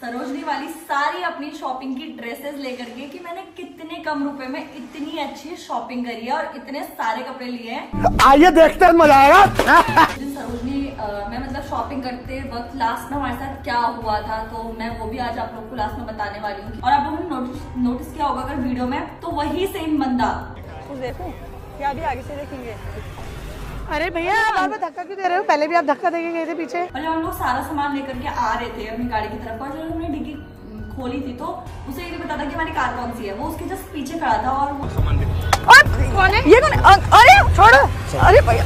सरोजनी वाली सारी अपनी शॉपिंग की ड्रेसेस लेकर के कि मैंने कितने कम रुपए में इतनी अच्छी शॉपिंग करी है और इतने सारे कपड़े लिए हैं। आइए देखते हैं, मजा आएगा। सरोजनी मैं मतलब शॉपिंग करते वक्त लास्ट में हमारे साथ क्या हुआ था तो मैं वो भी आज आप लोग को लास्ट में बताने वाली हूँ। और आप लोगों ने नोटिस किया होगा अगर वीडियो में तो वही सेम बंदा कुछ देखूं क्या भी आगे से देखेंगे। अरे भैया आप धक्का क्यों दे रहे हो? पहले भी आप धक्का देके गए थे पीछे। और जब हम लोग सारा सामान लेकर के आ रहे थे अपनी गाड़ी की तरफ और जब हमने डिग्गी खोली थी तो उसे ये नहीं पता था कि हमारी कार कौन सी है। वो उसके जस्ट पीछे खड़ा था और वो कौन है ये? कौन है? अरे छोड़ो। अरे भैया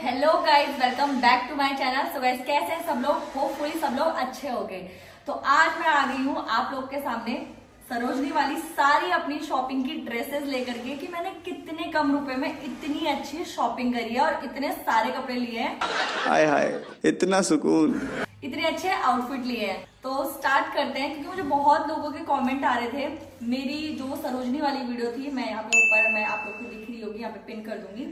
hello guys, welcome back to my channel. So guys कैसे हैं सब लोग? होपफुली सब लोग अच्छे हो गए। तो आज मैं आ गई हूँ आप लोग के सामने सरोजनी वाली सारी अपनी शॉपिंग की ड्रेसेस लेकर के कि मैंने कितने कम रुपए में इतनी अच्छी शॉपिंग करी है और इतने सारे कपड़े लिए हैं। हाय हाय, इतना सुकून, इतने अच्छे आउटफिट लिए हैं। तो स्टार्ट करते हैं क्योंकि मुझे बहुत लोगों के कमेंट आ रहे थे। मेरी जो सरोजनी वाली वीडियो थी, मैं यहाँ पे ऊपर मैं आप लोग को दिख रही होगी, यहाँ पे पिन कर दूंगी।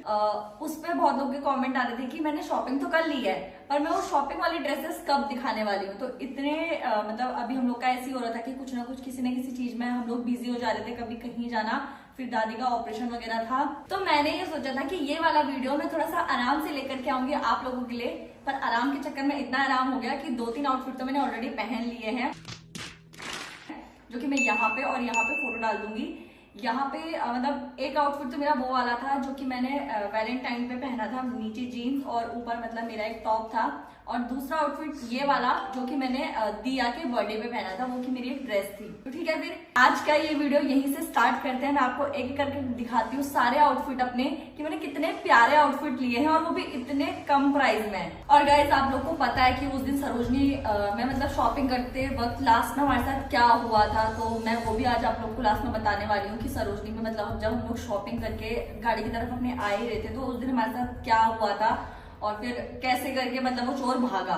उस पे बहुत लोगों के कमेंट आ रहे थे कि मैंने शॉपिंग तो कर ली है पर मैं वो शॉपिंग वाली ड्रेसेस कब दिखाने वाली हूँ। तो इतने मतलब अभी हम लोग का ऐसे ही हो रहा था कि कुछ ना कुछ किसी न किसी चीज में हम लोग बिजी हो जा रहे थे। कभी कहीं जाना, फिर दादी का ऑपरेशन वगैरह था। तो मैंने ये सोचा था कि ये वाला वीडियो मैं थोड़ा सा आराम से लेकर के आऊंगी आप लोगों के लिए। पर आराम के चक्कर में इतना आराम हो गया कि 2-3 आउटफिट तो मैंने ऑलरेडी पहन लिए हैं, जो कि मैं यहाँ पे और यहाँ पे फोटो डाल दूंगी। यहाँ पे मतलब एक आउटफिट तो मेरा वो वाला था जो कि मैंने वैलेंटाइन पे पहना था, नीचे जीन्स और ऊपर मतलब मेरा एक टॉप था। और दूसरा आउटफिट ये वाला जो कि मैंने दिया के बर्थडे पे पहना था, वो कि मेरी एक ड्रेस थी। तो ठीक है, फिर आज का ये वीडियो यहीं से स्टार्ट करते हैं। मैं आपको एक एक करके दिखाती हूँ सारे आउटफिट अपने कि मैंने कितने प्यारे आउटफिट लिए हैं और वो भी इतने कम प्राइस में। और गाइस आप लोग को पता है कि उस दिन सरोजनी मैं मतलब शॉपिंग करते वक्त लास्ट में हमारे साथ क्या हुआ था तो मैं वो भी आज आप लोग को लास्ट में बताने वाली हूँ कि सरोजनी में मतलब जब हम लोग शॉपिंग करके गाड़ी की तरफ अपने आ ही रहे थे तो उस दिन हमारे साथ क्या हुआ था और फिर कैसे करके मतलब वो चोर भागा।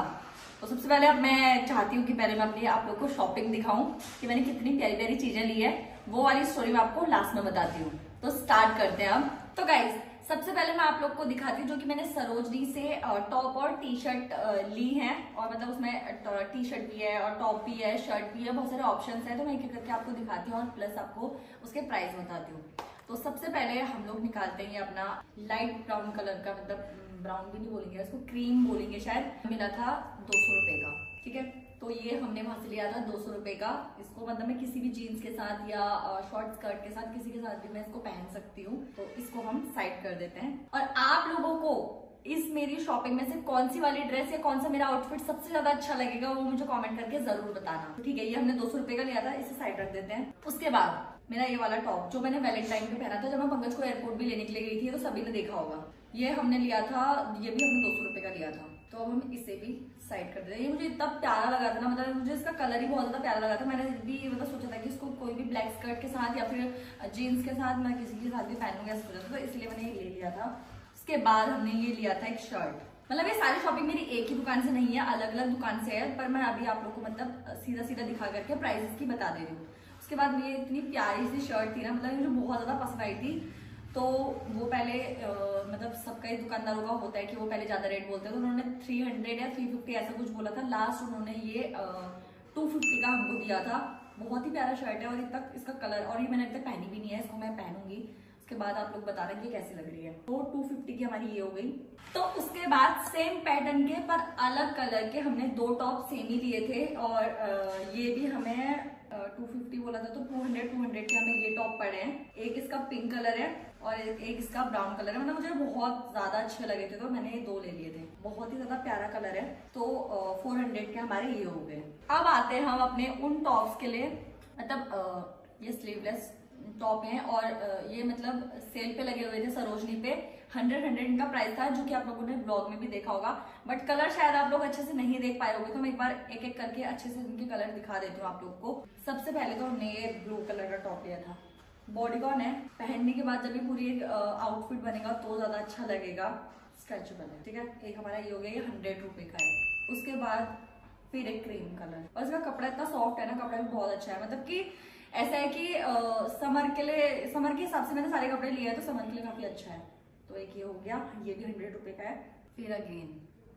तो सबसे पहले अब मैं चाहती हूँ कि पहले मैं अपनी आप लोग को शॉपिंग दिखाऊं कि मैंने कितनी प्यारी प्यारी चीजें ली है। वो वाली स्टोरी मैं आपको लास्ट में बताती हूँ। तो स्टार्ट करते हैं अब। तो गाइज सबसे पहले मैं आप लोग को दिखाती हूँ जो कि मैंने सरोजनी से टॉप और टी शर्ट ली है। और मतलब उसमें टी शर्ट भी है और टॉप भी है, शर्ट भी है, बहुत सारे ऑप्शंस है। तो मैं एक एक करके आपको दिखाती हूँ और प्लस आपको उसके प्राइस बताती हूँ। तो सबसे पहले हम लोग निकालते हैं अपना लाइट ब्राउन कलर का, मतलब ब्राउन भी नहीं बोलेंगे इसको, क्रीम बोलेंगे शायद। मिला था 200 रुपए का, ठीक है। तो ये हमने वहां से लिया था 200 रुपए का। इसको मतलब मैं किसी भी जीन्स के साथ या शॉर्ट स्कर्ट के साथ, किसी के साथ भी मैं इसको पहन सकती हूँ। तो इसको हम साइड कर देते हैं। और आप लोगों को इस मेरी शॉपिंग में से कौन सी वाली ड्रेस या कौन सा मेरा आउटफिट सबसे ज्यादा अच्छा लगेगा वो मुझे कमेंट करके जरूर बताना। ठीक है, ये हमने 200 रुपए का लिया था, इसे साइड रख देते हैं। उसके बाद मेरा ये वाला टॉप जो मैंने वैलेंटाइन पे पहना था, जब मैं पंकज को एयरपोर्ट भी लेने के लिए गई थी तो सभी ने देखा होगा। ये हमने लिया था, ये भी हमने 200 रुपए का लिया था। तो अब हम इसे भी साइड कर देते हैं। ये मुझे इतना प्यारा लगा था ना, मतलब मुझे इसका कलर ही बहुत ज्यादा प्यारा लगा था। मैंने भी मतलब सोचा था कि इसको कोई भी ब्लैक स्कर्ट के साथ या फिर जीन्स के साथ मैं किसी के साथ भी पहनूंगा ऐसा सोचा था, तो इसलिए मैंने ये ले लिया था। उसके बाद हमने ये लिया था एक शर्ट। मतलब ये सारी शॉपिंग मेरी एक ही दुकान से नहीं है, अलग अलग दुकान से है, पर मैं अभी आप लोग को मतलब सीधा सीधा दिखा करके प्राइसेस की बता दे रही हूँ। उसके बाद ये इतनी प्यारी सी शर्ट थी ना, मतलब मुझे बहुत ज्यादा पसंद आई थी। तो वो पहले मतलब सबका ही दुकानदारों का होता है कि वो पहले ज्यादा रेट बोलते हैं। तो उन्होंने 300 या 350 ऐसा कुछ बोला था। लास्ट उन्होंने ये 250 का हमको दिया था। बहुत ही प्यारा शर्ट है और इतना इसका कलर, और ये मैंने अभी तक पहनी भी नहीं है, इसको मैं पहनूंगी। उसके बाद आप लोग बता रहे हैं कि कैसी लग रही है। तो 250 की हमारी ये हो गई। तो उसके बाद सेम पैटर्न के पर अलग कलर के हमने 2 टॉप सेम ही लिए थे। और ये भी हमें 250 बोला था तो 200 के हमें ये टॉप पड़े हैं। एक इसका पिंक कलर है और एक इसका ब्राउन कलर है। मतलब मुझे बहुत ज्यादा अच्छे लगे थे तो मैंने ये 2 ले लिए थे। बहुत ही ज्यादा प्यारा कलर है। तो 400 के हमारे ये हो गए। अब आते हैं हम अपने उन टॉप्स के लिए। मतलब ये स्लीवलेस टॉप हैं और ये मतलब सेल पे लगे हुए थे सरोजनी पे। 100 इनका प्राइस था, जो कि आप लोगों ने ब्लॉग में भी देखा होगा। बट कलर शायद आप लोग अच्छे से नहीं देख पाए होंगे, तो मैं एक बार एक एक करके अच्छे से इनके कलर दिखा देती हूँ आप लोग को। सबसे पहले तो हमने ये ब्लू कलर का टॉप लिया था। बॉडीकॉन है, पहनने के बाद जब भी पूरी एक आउटफिट बनेगा तो ज्यादा अच्छा लगेगा। स्ट्रेचेबल है, ठीक है। एक हमारा ये हो गया, ये 100 रुपए का है। उसके बाद फिर एक क्रीम कलर, और इसका कपड़ा इतना सॉफ्ट है ना, कपड़ा भी बहुत अच्छा है। मतलब कि ऐसा है कि समर के हिसाब से मैंने सारे कपड़े लिए हैं तो समर के लिए काफी अच्छा है। तो एक ये हो गया, ये भी 100 रुपए का है। फिर अगेन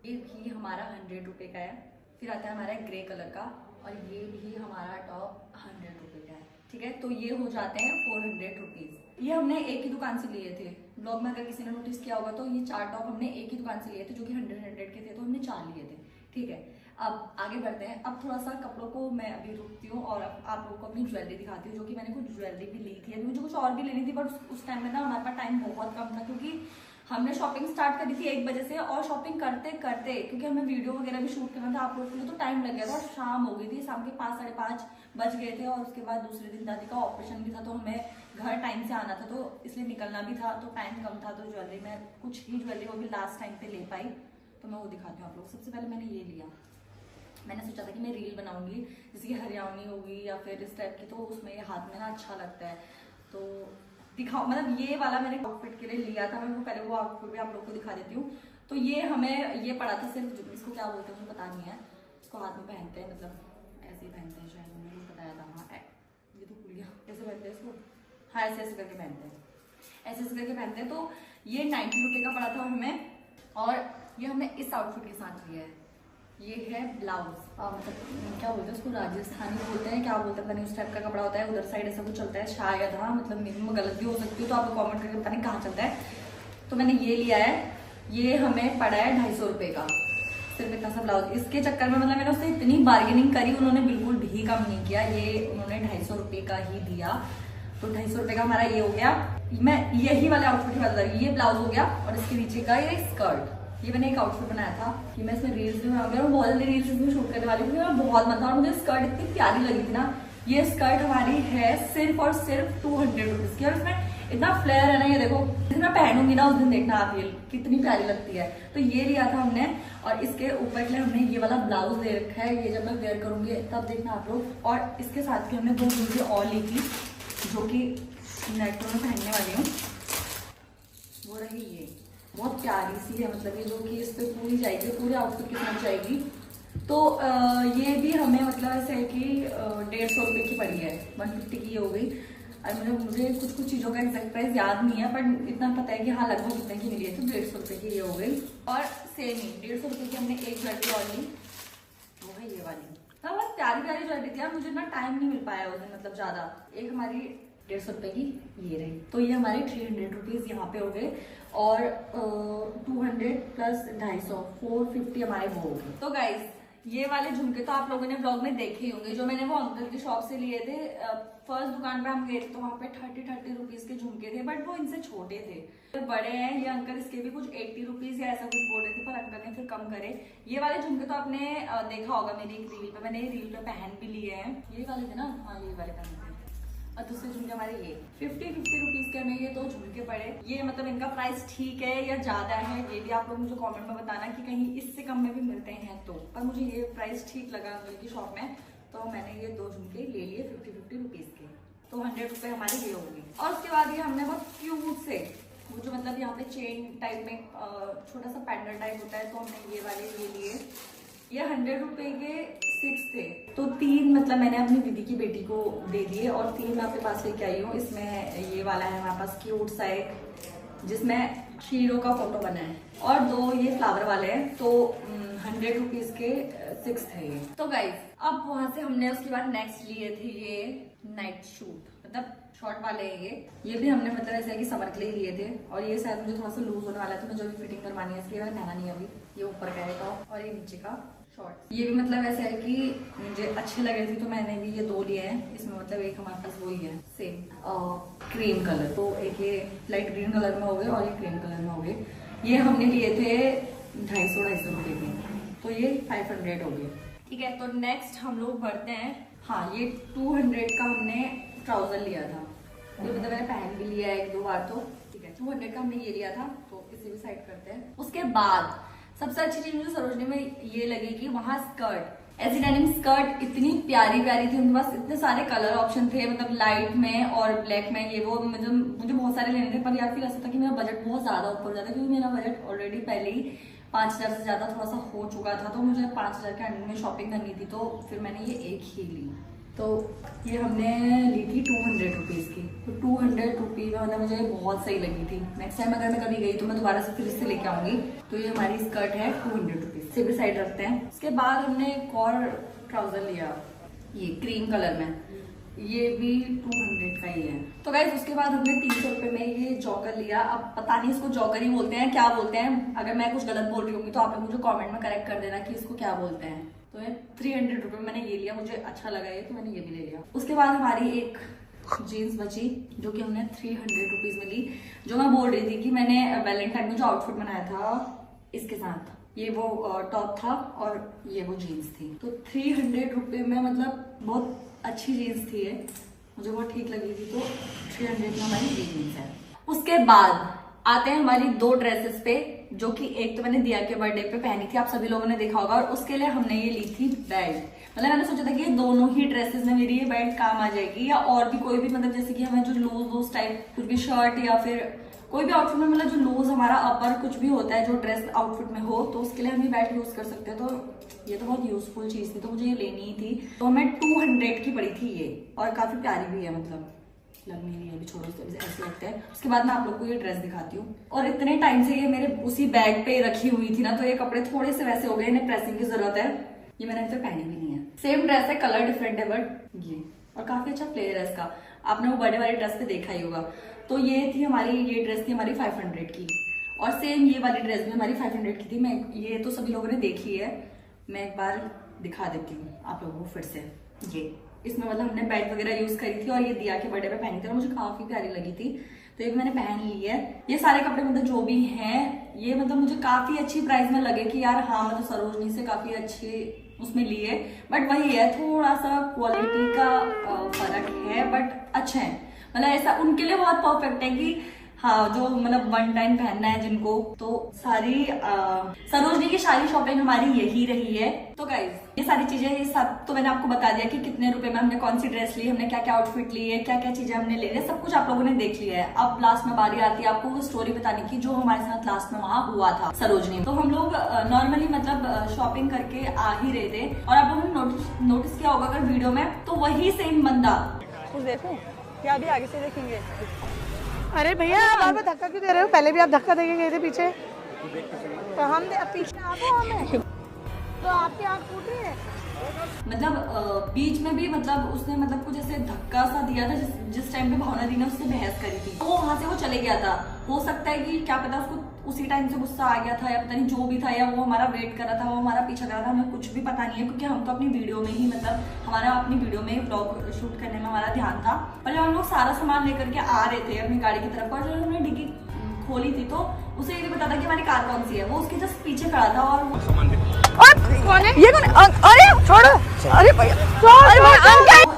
ये भी हमारा 100 रुपए का है। फिर आता है हमारा ग्रे कलर का, और ये भी हमारा टॉप 100 रुपये का है। ठीक है, तो ये हो जाते हैं 400 रुपीज। ये हमने एक ही दुकान से लिए थे। ब्लॉग में अगर किसी ने नोटिस किया होगा तो ये 4 टॉप हमने एक ही दुकान से लिए थे, जो कि 100 के थे, तो हमने 4 लिए थे। ठीक है, अब आगे बढ़ते हैं। अब थोड़ा सा कपड़ों को मैं अभी रुकती हूँ और आप लोगों को अपनी ज्वेलरी दिखाती हूँ, जो कि मैंने कुछ ज्वेलरी भी ली थी। अभी मुझे कुछ और भी लेनी थी, बट उस टाइम में ना हमारे पास टाइम बहुत कम था, क्योंकि हमने शॉपिंग स्टार्ट करी थी 1 बजे से, और शॉपिंग करते करते क्योंकि हमें वीडियो वगैरह भी शूट करना था आप लोगों के लिए, तो टाइम लग गया था। शाम हो गई थी, शाम के 5 साढ़े 5 बज गए थे, और उसके बाद दूसरे दिन दादी का ऑपरेशन भी था, तो हमें घर टाइम से आना था, तो इसलिए निकलना भी था, तो टाइम कम था। तो ज्वेलरी मैं कुछ ही ज्वेलरी वो भी लास्ट टाइम पे ले पाई, तो मैं वो दिखाती हूँ आप लोग। सबसे पहले मैंने ये लिया। मैंने सोचा था कि मैं रील बनाऊंगी, जैसे कि हरियाणवी होगी या फिर इस टाइप की, तो उसमें ये हाथ में ना अच्छा लगता है, तो दिखाओ। मतलब ये वाला मैंने आउटफिट के लिए लिया था, मैं वो पहले वो आउटफिट भी आप लोग को दिखा देती हूँ। तो ये हमें ये पड़ा था, सिर्फ इसको क्या बोलते हैं मुझे पता नहीं है, इसको हाथ में पहनते हैं, मतलब ऐसे ही पहनते हैं शायद, उन्होंने बताया था। हाँ, ये तो खुल गया, कैसे पहनते हैं इसको? हाँ, ऐसे ऐसे करके पहनते हैं, ऐसे ऐसे करके पहनते हैं। तो ये 90 रुपये का पड़ा था हमें, और ये हमने इस आउटफिट के साथ लिया है। ये है ब्लाउज, मतलब क्या बोलते हैं उसको, राजस्थानी बोलते हैं, क्या बोलते हैं पता नहीं, उस टाइप का कपड़ा होता है, उधर साइड ऐसा कुछ चलता है शायद। हाँ, मतलब मेरी में गलत भी हो सकती है, तो आप कमेंट करके पता नहीं कहाँ चलता है। तो मैंने ये लिया है, ये हमें पड़ा है 250 रुपये का, सिर्फ इतना सा ब्लाउज। इसके चक्कर में मतलब मैंने उससे इतनी बार्गेनिंग करी, उन्होंने बिल्कुल भी कम नहीं किया, ये उन्होंने 250 रुपये का ही दिया। तो 250 रुपये का हमारा ये हो गया। मैं यही वाले आउटफिट की बात कर रही हूँ, ये ब्लाउज हो गया, और इसके नीचे का ये स्कर्ट। ये मैंने एक आउटफिट बनाया था कि मैं इसमें रील्स भी बनाऊंगी, और बहुत जल्दी रील्स भी शूट करने वाली हूँ, क्योंकि मैं बहुत मन था, और मुझे स्कर्ट इतनी प्यारी लगी थी ना। ये स्कर्ट हमारी है सिर्फ और सिर्फ 200 रुपीज की, और इसमें इतना फ्लेयर है ना, ये देखो, जिस मैं पहनूंगी ना उस दिन देखना आप, ये कितनी प्यारी लगती है। तो ये लिया था हमने, और इसके ऊपर के लिए हमने ये वाला ब्लाउज दे रखा है, ये जब मैं वेयर करूंगी तब देखना आप लोग। और इसके साथ भी हमने 2 चीजें और ली थी, जो कि नेटो में पहनने वाली हूँ, वो रही ये, बहुत प्यारी सी है, मतलब ये जो कि इस पे पूरी जाएगी, पूरे आउटफिट के साथ जाएगी। तो ये भी हमें मतलब ऐसे है कि 150 रुपये की पड़ी है, 150 की हो गई। और मुझे कुछ चीज़ों का एग्जैक्ट प्राइस याद नहीं है, बट इतना पता है कि हाँ लगभग इतने की मिली है, तो 150 रुपये की ये हो गई। और सेम ही 150 रुपये की हमने एक ज्वेलरी और ली, वो है ये वाली। हाँ, बहुत प्यारी प्यारी ज्वेलरी थी, मुझे ना टाइम नहीं मिल पाया उस दिन, मतलब ज्यादा। एक हमारी 150 रुपये की ये रही, तो ये हमारे 300 रुपीज यहाँ पे हो गए, और 200 प्लस 250 450 हमारे वो हो गए। तो गाइज ये वाले झुमके तो आप लोगों ने ब्लॉग में देखे ही होंगे, जो मैंने वो अंकल की शॉप से लिए थे। फर्स्ट दुकान पे हम गए थे, तो वहाँ पे 30 रुपीज के झुमके थे, बट वो इनसे छोटे थे। तो बड़े हैं ये अंकल, इसके भी कुछ 80 रुपीज या ऐसा कुछ बोल रहे थे, पर अंकल ने फिर कम करे। ये वाले झुमके तो आपने देखा होगा मेरी एक रील पे, मैंने ये रील पे पहन भी लिए हैं। ये वाले थे ना, हाँ ये वाले पहने थे। और दूसरे झुमके हमारे ये 50 रुपीज के हमें ये 2 झुमके पड़े। ये मतलब इनका प्राइस ठीक है या ज्यादा है, ये भी आप लोग मुझे कमेंट में बताना कि कहीं इससे कम में भी मिलते हैं तो। पर मुझे ये प्राइस ठीक लगा अंकल की शॉप में, तो मैंने ये 2 झुमके ले लिए 50 रुपीज के, तो 100 रुपये हमारे ये होंगे। और उसके बाद ये हमने बहुत क्यूट से, वो जो मतलब यहाँ पे चेन टाइप में छोटा सा पैंडल टाइप होता है, तो हमने ये वाले ये लिए। ये 100 रुपये के 6 थे, तो 3 मतलब मैंने अपनी दीदी की बेटी को दे दिए, और 3 मैं आपके पास लेके आई हूँ। इसमें ये वाला है हमारे पास क्यूट सा एक, जिसमें शीरो का फोटो बना है, और 2 ये फ्लावर वाले हैं। तो 100 रुपीज के 6 थे ये। तो गाइज अब वहां से हमने उसके बाद नेक्स्ट लिए थे ये नाइट सूट, मतलब शॉर्ट वाले हैं ये भी हमने मतलब ऐसे है कि समर के लिए लिए थे। और ये शायद मुझे थोड़ा सा लूज होने वाला है, तो मैं जो भी फिटिंग करवानी है इसलिए मैंने पहना नहीं अभी। ये ऊपर का है टॉप, और ये नीचे का शॉर्ट। ये भी मतलब ऐसा है कि मुझे अच्छे लगे थे, तो मैंने भी ये 2 लिए हैं। इसमें मतलब एक हमारे पास वही है सेम क्रीम कलर, तो एक ये लाइट ग्रीन कलर में हो गए, और ये क्रीम कलर में हो गए। ये हमने लिए थे 250 रुपये के, तो ये 500 हो गए। ठीक है, तो नेक्स्ट हम लोग बढ़ते हैं। हाँ, ये 200 का हमने ट्राउजर लिया था, ये मतलब मैंने पहन भी लिया है 1-2 बार, तो ठीक है 200 का हमने ये लिया था। तो इसे भी साइड करते हैं। उसके बाद सबसे अच्छी चीज मुझे सरोजनी में ये लगी कि वहाँ स्कर्ट, ऐसी डेनिम स्कर्ट इतनी प्यारी प्यारी थी, उनके पास इतने सारे कलर ऑप्शन थे, मतलब लाइट में और ब्लैक में, ये वो मुझे बहुत सारे लेने थे। पर यार फिर ऐसा था कि मेरा बजट बहुत ज्यादा ऊपर हो जाता, क्योंकि मेरा बजट ऑलरेडी पहले ही 5000 से ज्यादा थोड़ा सा हो चुका था, तो मुझे 5000 के अंडर में शॉपिंग करनी थी, तो फिर मैंने ये एक ही ली। तो ये हमने ली थी 200 रुपीज़ की। तो 200 रुपीज़ मतलब मुझे बहुत सही लगी थी। नेक्स्ट टाइम अगर मैं कभी गई तो मैं दोबारा से फिर से लेके आऊंगी। तो ये हमारी स्कर्ट है 200 रुपीज़ से भी साइड रखते हैं। उसके बाद हमने एक और ट्राउजर लिया, ये क्रीम कलर में, ये भी 200 का ही है। तो गाइस उसके बाद हमने 300 रुपए में ये जॉकर लिया। अब पता नहीं इसको जॉकर ही बोलते हैं क्या बोलते हैं, अगर मैं कुछ गलत बोल रही होंगी तो आप लोग मुझे कमेंट में करेक्ट कर देना कि इसको क्या बोलते हैं। तो ये 300 रुपए मैंने ये लिया, मुझे अच्छा लगा ये, तो मैंने ये भी ले लिया। उसके बाद हमारी एक जीन्स बची जो कि हमने 300 रुपीज में ली। जो मैं बोल रही थी कि मैंने वैलेंटाइन में जो आउटफिट बनाया था इसके साथ, ये वो टॉप था और ये वो जीन्स थी। तो 300 रुपए में मतलब बहुत अच्छी जीन्स थी ये, मुझे बहुत ठीक लगी थी। तो 300 में हमारी ये जीन्स है। उसके बाद आते हैं हमारी 2 ड्रेसेस पे, जो कि एक तो मैंने दिया के बर्थडे पे पहनी थी, आप सभी लोगों ने देखा होगा, और उसके लिए हमने ये ली थी बेल्ट। मतलब मैंने सोचा था कि ये दोनों ही ड्रेसेस में मेरी ये बेल्ट काम आ जाएगी, या और भी कोई भी मतलब जैसे कि हमें जो लूज टाइप कुछ भी शर्ट या फिर कोई भी आउटफिट में मतलब जो लूज हमारा अपर कुछ भी होता है जो ड्रेस आउटफिट में हो, तो उसके लिए हम ये बेल्ट यूज कर सकते हैं। तो ये तो बहुत यूजफुल चीज थी, तो मुझे ये लेनी ही थी। तो हमें 200 की पड़ी थी ये, और काफी प्यारी भी है, मतलब लग नहीं रही है अभी, छोड़ो ऐसे लगता है। उसके बाद मैं आप लोग को ये ड्रेस दिखाती हूँ। और इतने टाइम से ये मेरे उसी बैग पे रखी हुई थी ना, तो ये कपड़े थोड़े से वैसे हो गए, इन्हें प्रेसिंग की जरूरत है। ये मैंने अभी तक पहनी भी नहीं है। सेम ड्रेस है, कलर डिफरेंट है बट ये, और काफी अच्छा फ्लेयर है इसका। आपने वो बड़े वाले ड्रेस पे देखा ही होगा। तो ये थी हमारी, ये ड्रेस थी हमारी 500 की, और सेम ये वाली ड्रेस भी हमारी 500 की थी। मैं ये तो सभी लोगों ने देखी है, मैं एक बार दिखा देती हूँ आप लोगों को फिर से। ये इसमें मतलब हमने बेल्ट वगैरह यूज करी थी, और ये दिया के बर्थडे पे पहनी थी और मुझे काफी प्यारी लगी थी, तो ये भी मैंने पहन ली है। ये सारे कपड़े मतलब जो भी हैं ये मतलब मुझे काफी अच्छी प्राइस में लगे कि यार हाँ मतलब सरोजनी से काफी अच्छे उसमें लिए, बट वही है थोड़ा सा क्वालिटी का फर्क है, बट अच्छा है। मतलब ऐसा उनके लिए बहुत परफेक्ट है कि हाँ जो मतलब 1 टाइम पहनना है जिनको, तो सारी सरोजनी की सारी शॉपिंग हमारी यही रही है। तो गाइज ये सारी चीजें, ये सब तो मैंने आपको बता दिया कि कितने रुपए में हमने कौन सी ड्रेस ली, हमने क्या क्या आउटफिट ली है, क्या क्या चीजें हमने ले ली है, सब कुछ आप लोगों ने देख लिया है। अब लास्ट में बारी आती है आपको वो स्टोरी बताने की जो हमारे साथ लास्ट में वहां हुआ था सरोजनी। तो हम लोग नॉर्मली मतलब शॉपिंग करके आ ही रहे थे, और आप लोगों ने नोटिस किया होगा अगर वीडियो में, तो वही सेम बंदा, कुछ देखूं क्या अभी आगे से देखेंगे? अरे भैया आप बार बार धक्का क्यों दे रहे हो? पहले भी आप धक्का देके गए थे पीछे। तो हम पीछे आपको हमें, तो आपकी आँख फूट रही है। मतलब बीच में भी मतलब उसने मतलब कुछ ऐसे धक्का सा दिया था जिस टाइम पे भावना दी ने उससे बहस करी थी, तो वहां से वो चले गया था। हो सकता है कि क्या पता उसको उसी टाइम से गुस्सा आ गया था, या पता नहीं जो भी था, या वो हमारा वेट कर रहा था, वो हमारा पीछा कर रहा था, हमें कुछ भी पता नहीं है, क्योंकि हम तो अपनी वीडियो में ही मतलब हमारा अपनी वीडियो में व्लॉग शूट करने में हमारा ध्यान था। पर जब हम लोग सारा सामान लेकर के आ रहे थे अपनी गाड़ी की तरफ, और जब हमने डिग्गी खोली थी तो उसे ये नहीं पता था कि हमारी कार कौन सी है, वो उसके जस्ट पीछे खड़ा था। और कौन है ये? कौन? अरे छोड़ो, अरे भैया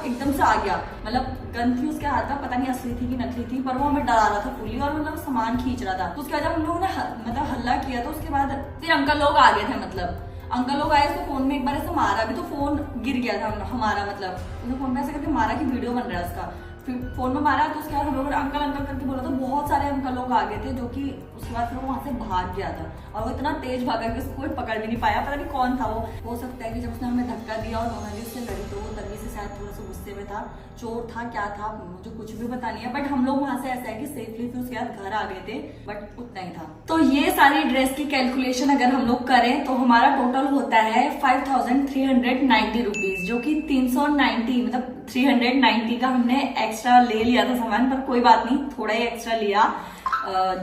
एकदम से आ गया, मतलब गन थी उसके हाथ में, पता नहीं असली थी कि नकली थी, पर वो हमें डरा रहा था फुली, और मतलब सामान खींच रहा था। तो उसके बाद जब हम लोगों ने मतलब हल्ला किया, तो उसके बाद फिर अंकल लोग आ गए थे। मतलब अंकल लोग आए, उसको फोन में एक बार ऐसे मारा भी, तो फोन गिर गया था हमारा, मतलब उसने फोन में ऐसे करके मारा कि वीडियो बन रहा है उसका, फिर फोन में मारा। तो उसके बाद हम लोगों ने अंकल अंकल करके बोला, तो बहुत सारे अंकल लोग आ गए थे, जो कि उसके बाद फिर वो वहां से भाग गया था, और वो इतना तेज भागा कि उसको कोई पकड़ भी नहीं पाया, पता नहीं कौन था वो। हो सकता है कि जब उसने हमें धक्का दिया और मोनाली उससे लड़ी, तो वो तभी से शायद थोड़ा सा गुस्से में था, चोर था क्या था मुझे कुछ भी पता नहीं है, बट हम लोग वहां से ऐसा है कि सेफली फिर उसके बाद घर आ गए थे, बट उतना ही था। तो ये सारी ड्रेस की कैलकुलेशन अगर हम लोग करें तो हमारा टोटल होता है 5390 रुपीज, जो कि 390 मतलब 390 का हमने एक्स्ट्रा ले लिया था सामान, पर कोई बात नहीं, थोड़ा ही एक्स्ट्रा लिया,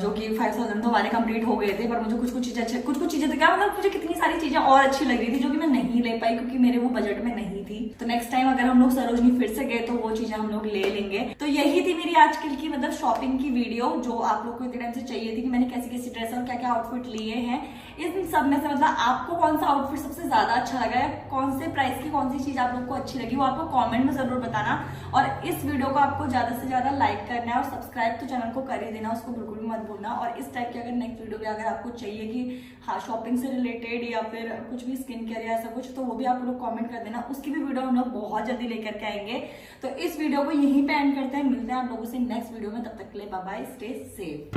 जो कि 5000 तो हमारे कंप्लीट हो गए थे। पर मुझे कुछ चीजें अच्छे, कुछ चीजें तो क्या मतलब मुझे कितनी सारी चीजें और अच्छी लग रही थी, जो कि मैं नहीं ले पाई क्योंकि मेरे वो बजट में नहीं थी। तो नेक्स्ट टाइम अगर हम लोग सरोजनी फिर से गए तो वो चीजें हम लोग ले लेंगे। तो यही थी मेरी आजकल की मतलब शॉपिंग की वीडियो, जो आप लोग को इतने टाइम से चाहिए थी कि मैंने कैसी कैसी ड्रेस और क्या क्या आउटफिट लिए हैं। इन सब में से मतलब आपको कौन सा आउटफिट सबसे ज्यादा अच्छा लगा है, कौन से प्राइस की कौन सी चीज आप लोग को अच्छी लगी, वो आपको कमेंट में जरूर बताना। और इस वीडियो को आपको ज्यादा से ज्यादा लाइक करना है, और सब्सक्राइब तो चैनल को कर ही देना, उसको बिल्कुल भी मत भूलना। और इस टाइप की अगर नेक्स्ट वीडियो भी अगर आपको चाहिए कि हाँ शॉपिंग से रिलेटेड या फिर कुछ भी स्किन केयर या ऐसा कुछ, तो वो भी आप लोग कमेंट कर देना, उसकी भी वीडियो हम लोग बहुत जल्दी लेकर के आएंगे। तो इस वीडियो को यहीं पे एंड करते हैं, मिलते हैं आप लोगों से नेक्स्ट वीडियो में, तब तक के लिए बाय बाय, स्टे सेफ।